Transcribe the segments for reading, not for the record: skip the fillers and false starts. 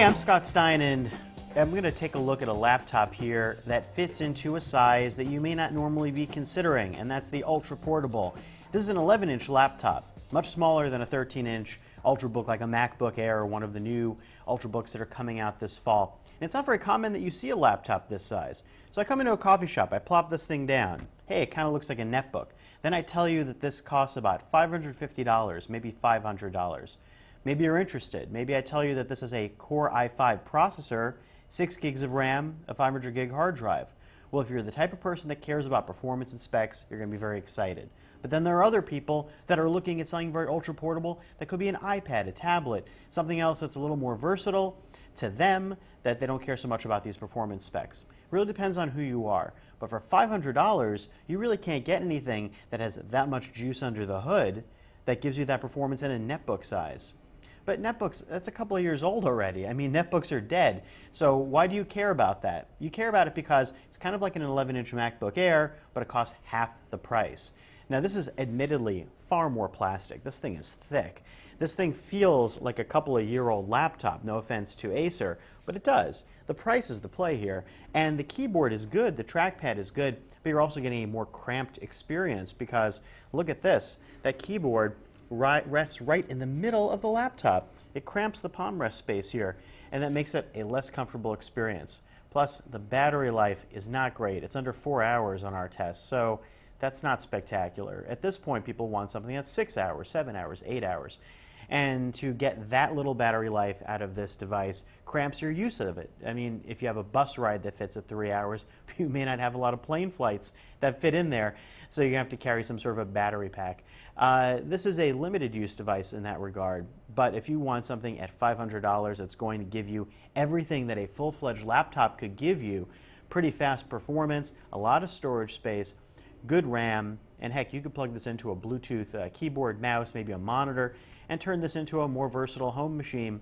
Hey, I'm Scott Stein, and I'm going to take a look at a laptop here that fits into a size that you may not normally be considering, and that's the Ultra Portable. This is an 11-inch laptop, much smaller than a 13-inch Ultrabook like a MacBook Air or one of the new Ultrabooks that are coming out this fall. And it's not very common that you see a laptop this size. So I come into a coffee shop, I plop this thing down. Hey, it kind of looks like a netbook. Then I tell you that this costs about $550, maybe $500. Maybe you're interested. Maybe I tell you that this is a Core i5 processor, 6 gigs of RAM, a 500 gig hard drive. Well, if you're the type of person that cares about performance and specs, you're going to be very excited. But then there are other people that are looking at something very ultra portable that could be an iPad, a tablet, something else that's a little more versatile to them, that they don't care so much about these performance specs. It really depends on who you are. But for $500, you really can't get anything that has that much juice under the hood that gives you that performance in a netbook size. But netbooks, that's a couple of years old already. I mean, netbooks are dead. So why do you care about that? You care about it because it's kind of like an 11-inch MacBook Air, but it costs half the price. Now, this is admittedly far more plastic. This thing is thick. This thing feels like a couple-of-year-old laptop, no offense to Acer, but it does. The price is the play here, and the keyboard is good, the trackpad is good, but you're also getting a more cramped experience because look at this. That keyboard rests right in the middle of the laptop. It cramps the palm rest space here, and that makes it a less comfortable experience. Plus, the battery life is not great. It's under 4 hours on our test, so that's not spectacular. At this point, people want something that's 6 hours, 7 hours, 8 hours. And to get that little battery life out of this device cramps your use of it. I mean, if you have a bus ride that fits at 3 hours, you may not have a lot of plane flights that fit in there, so you have to carry some sort of a battery pack. This is a limited use device in that regard, but if you want something at $500 that's going to give you everything that a full-fledged laptop could give you, pretty fast performance, a lot of storage space, good RAM, and heck, you could plug this into a Bluetooth keyboard, mouse, maybe a monitor, and turn this into a more versatile home machine.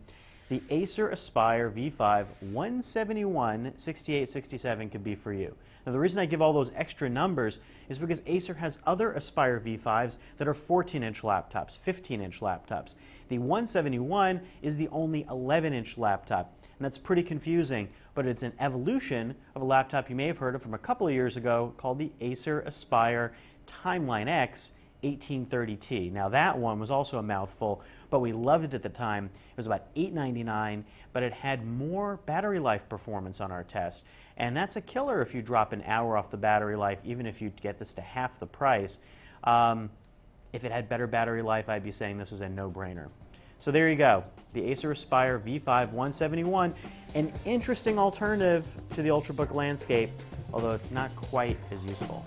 The Acer Aspire V5-171-6867 could be for you. Now, the reason I give all those extra numbers is because Acer has other Aspire V5s that are 14-inch laptops, 15-inch laptops. The 171 is the only 11-inch laptop, and that's pretty confusing, but it's an evolution of a laptop you may have heard of from a couple of years ago called the Acer Aspire Timeline X 1830T. Now, that one was also a mouthful, but we loved it at the time. It was about $899, but it had more battery life performance on our test. And that's a killer if you drop an hour off the battery life, even if you get this to half the price. If it had better battery life, I'd be saying this was a no-brainer. So there you go, the Acer Aspire V5-171, an interesting alternative to the Ultrabook landscape, although it's not quite as useful.